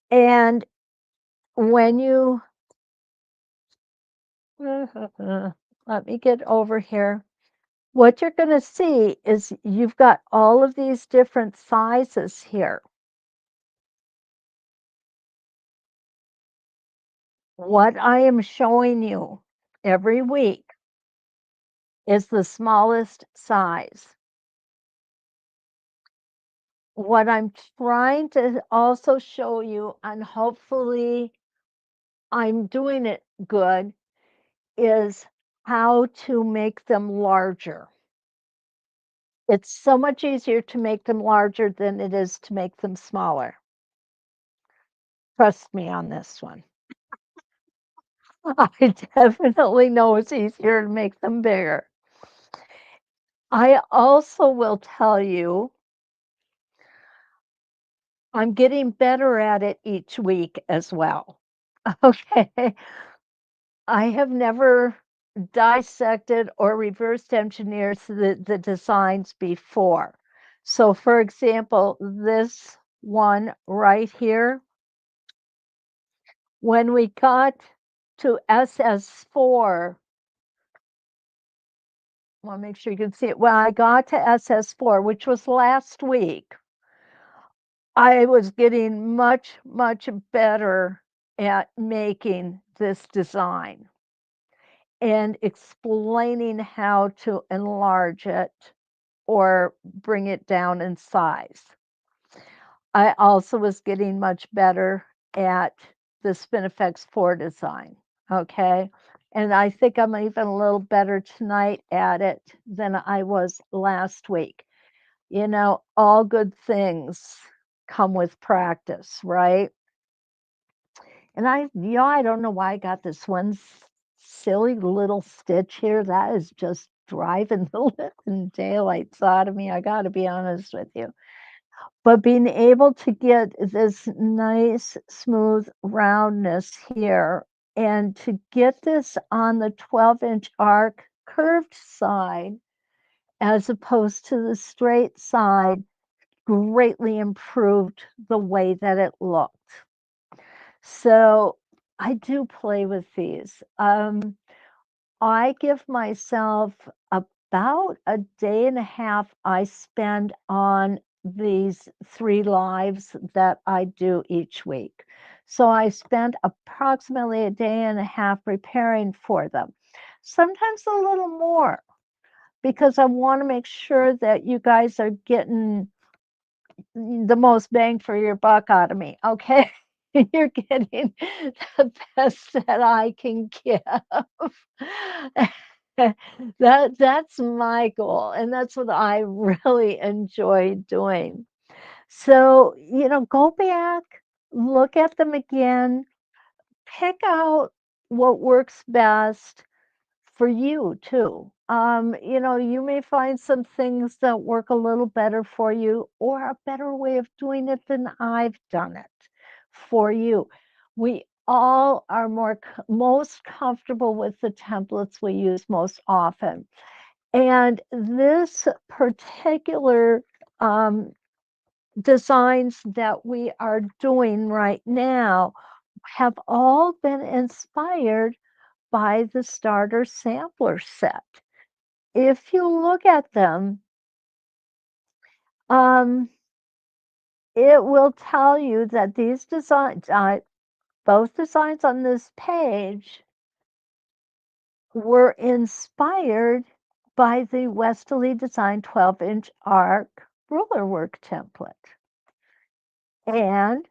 And when you, let me get over here. What you're going to see is you've got all of these different sizes here. What I am showing you every week is the smallest size. What I'm trying to also show you, and hopefully I'm doing it good, is how to make them larger. It's so much easier to make them larger than it is to make them smaller. Trust me on this one. I definitely know it's easier to make them bigger. I also will tell you, I'm getting better at it each week as well. Okay. I have never dissected or reversed engineered the designs before. So, for example, this one right here, when we got to SS4, I want to make sure you can see it. When I got to SS4, which was last week, I was getting much, much better at making this design and explaining how to enlarge it or bring it down in size. I also was getting much better at the Spinifex 4 design, okay? And I think I'm even a little better tonight at it than I was last week. You know, all good things come with practice, right? And I don't know why I got this one silly little stitch here. That is just driving the living daylights out of me. I got to be honest with you. But being able to get this nice, smooth roundness here and to get this on the 12-inch arc curved side as opposed to the straight side greatly improved the way that it looked. So I do play with these. I give myself about a day and a half I spend on these 3 lives that I do each week. So I spend approximately a day and a half preparing for them. Sometimes a little more because I want to make sure that you guys are getting the most bang for your buck out of me, okay? You're getting the best that I can give. That's my goal, and that's what I really enjoy doing. So, go back, look at them again, pick out what works best for you too. You may find some things that work a little better for you or a better way of doing it than I've done it for you. We all are most comfortable with the templates we use most often. And this particular designs that we are doing right now have all been inspired by the starter sampler set. If you look at them, it will tell you that these designs, both designs on this page, were inspired by the Westerly Design 12-inch arc ruler work template. And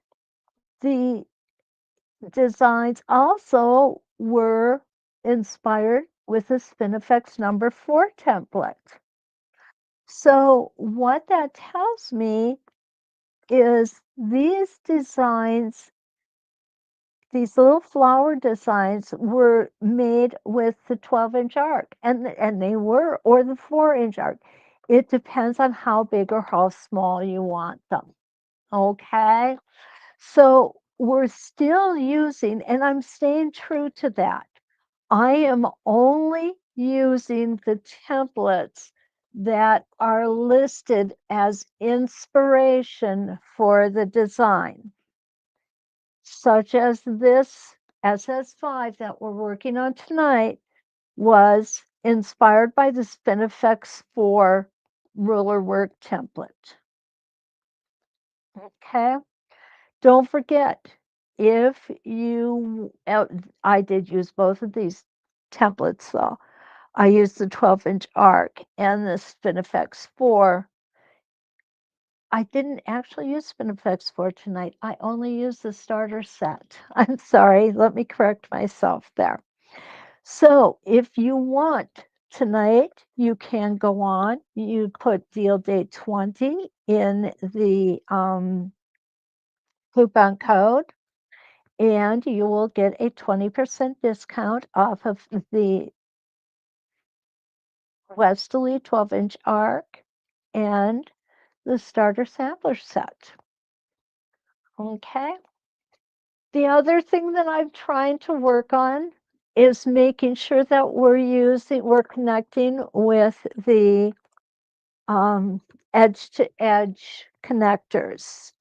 the designs also were inspired with the Spinifex number 4 template. So what that tells me is these designs, these little flower designs, were made with the 12-inch arc, and they were, or the 4-inch arc. It depends on how big or how small you want them. Okay, so we're still using, and I'm staying true to that. I am only using the templates that are listed as inspiration for the design, such as this SS5 that we're working on tonight was inspired by the Spinifex 4 ruler work template. Okay, don't forget, if you, I did use both of these templates though. I used the 12-inch arc and the Spinifex 4. I didn't actually use Spinifex 4 tonight. I only used the starter set. I'm sorry. Let me correct myself there. So if you want tonight, you can go on. You put deal date 20 in the coupon code, and you will get a 20% discount off of the Westerly 12-inch arc and the starter sampler set. Okay. The other thing that I'm trying to work on is making sure that we're connecting with the edge to edge connectors.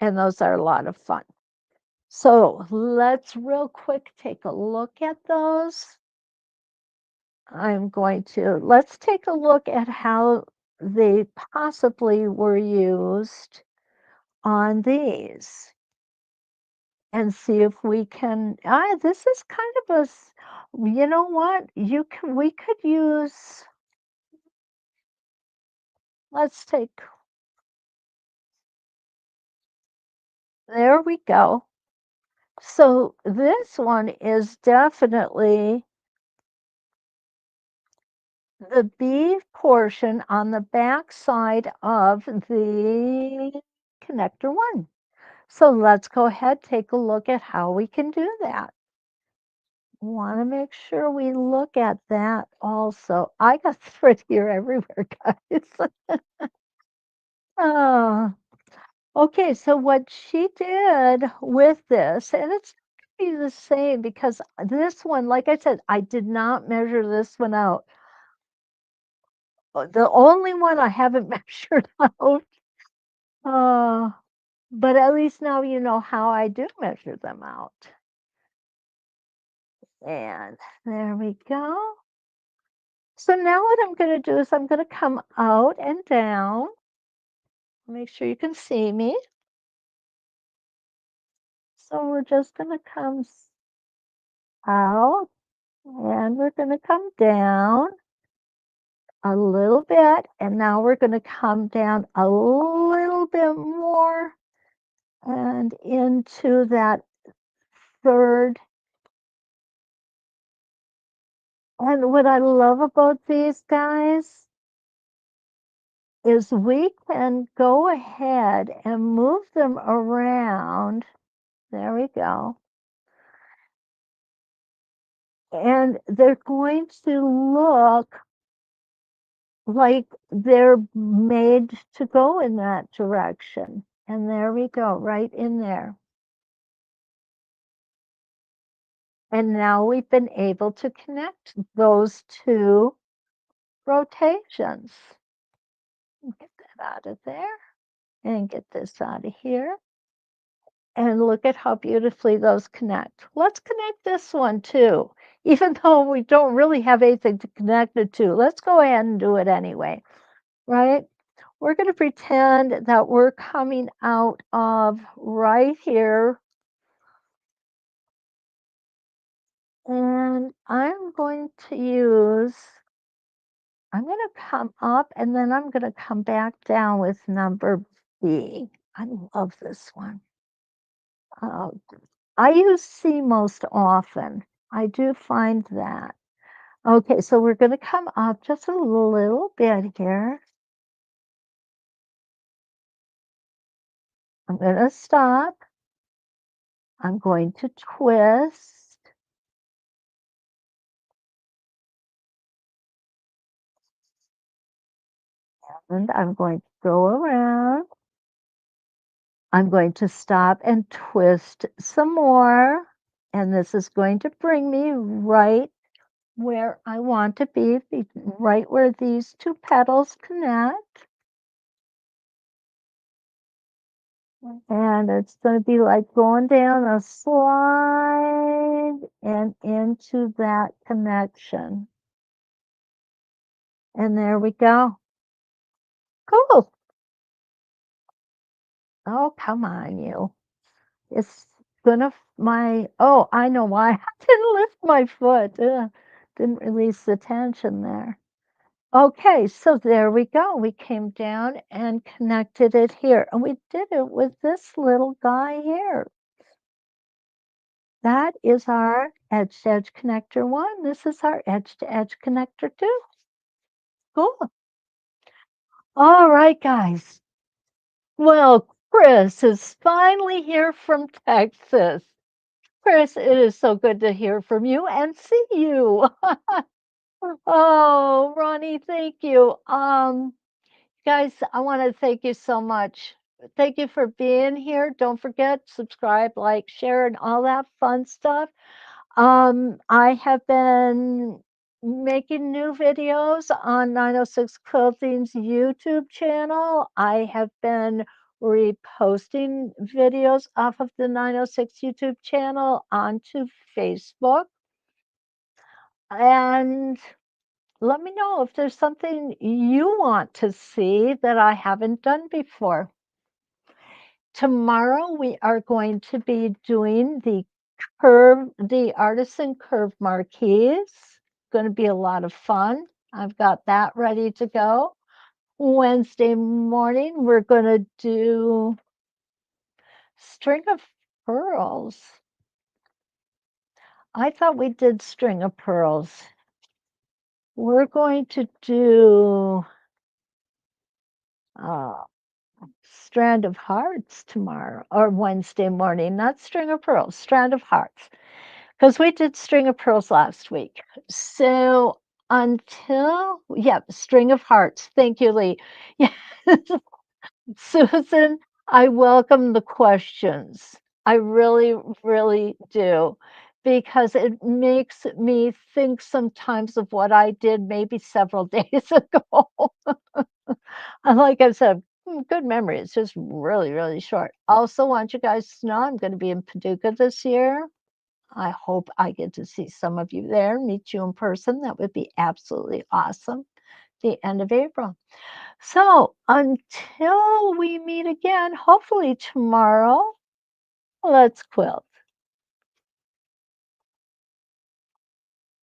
And those are a lot of fun. So let's real quick take a look at those. Let's take a look at how they possibly were used on these and see if we can, this is kind of you know what, we could use, let's take, there we go. So this one is definitely the B portion on the back side of the connector 1. So let's go ahead, take a look at how we can do that. Want to make sure we look at that also. I got thread here everywhere, guys. Oh, okay. So what she did with this, and it's going to be the same because this one, like I said, I did not measure this one out. The only one I haven't measured out. But at least now you know how I do measure them out. And there we go. So now what I'm going to do is I'm going to come out and down. Make sure you can see me. So we're just going to come out and we're going to come down a little bit. And now we're going to come down a little bit more and into that third. And what I love about these guys is we can go ahead and move them around. There we go. And they're going to look like they're made to go in that direction. And there we go, right in there. And now we've been able to connect those two rotations. Get that out of there and get this out of here. And look at how beautifully those connect. Let's connect this one too. Even though we don't really have anything to connect it to, let's go ahead and do it anyway, right? We're going to pretend that we're coming out of right here. And I'm going to come up and then I'm going to come back down with number B. I love this one. Uh, I use C most often. I do find that. Okay, so we're going to come up just a little bit here. I'm going to stop. I'm going to twist. And I'm going to go around. I'm going to stop and twist some more. And this is going to bring me right where I want to be right where these two petals connect. And it's going to be like going down a slide and into that connection. And there we go. Cool. Oh, come on, you. It's gonna, oh, I know why. I didn't lift my foot. Didn't release the tension there. Okay, so there we go. We came down and connected it here. And we did it with this little guy here. That is our edge-to-edge connector 1. This is our edge-to-edge connector 2. Cool. All right, guys. Well, Chris is finally here from Texas. Chris, it is so good to hear from you and see you. Oh, Ronnie, thank you. Guys, I want to thank you so much. Thank you for being here. Don't forget, subscribe, like, share, and all that fun stuff. I have been making new videos on 906 Quilting's YouTube channel. I have been reposting videos off of the 906 YouTube channel onto Facebook. And let me know if there's something you want to see that I haven't done before. Tomorrow we are going to be doing the artisan curve marquees. Going to be a lot of fun. I've got that ready to go. Wednesday morning we're going to do string of pearls. I thought we did string of pearls. We're going to do strand of hearts tomorrow or Wednesday morning, not string of pearls, strand of hearts. Because we did string of pearls last week. So string of hearts. Thank you, Lee. Yeah. Susan, I welcome the questions. I really, really do. Because it makes me think sometimes of what I did maybe several days ago. And like I said, good memory. It's just really, really short. Also, want you guys to know I'm going to be in Paducah this year. I hope I get to see some of you there, meet you in person. That would be absolutely awesome. The end of April. So until we meet again, hopefully tomorrow, let's quilt.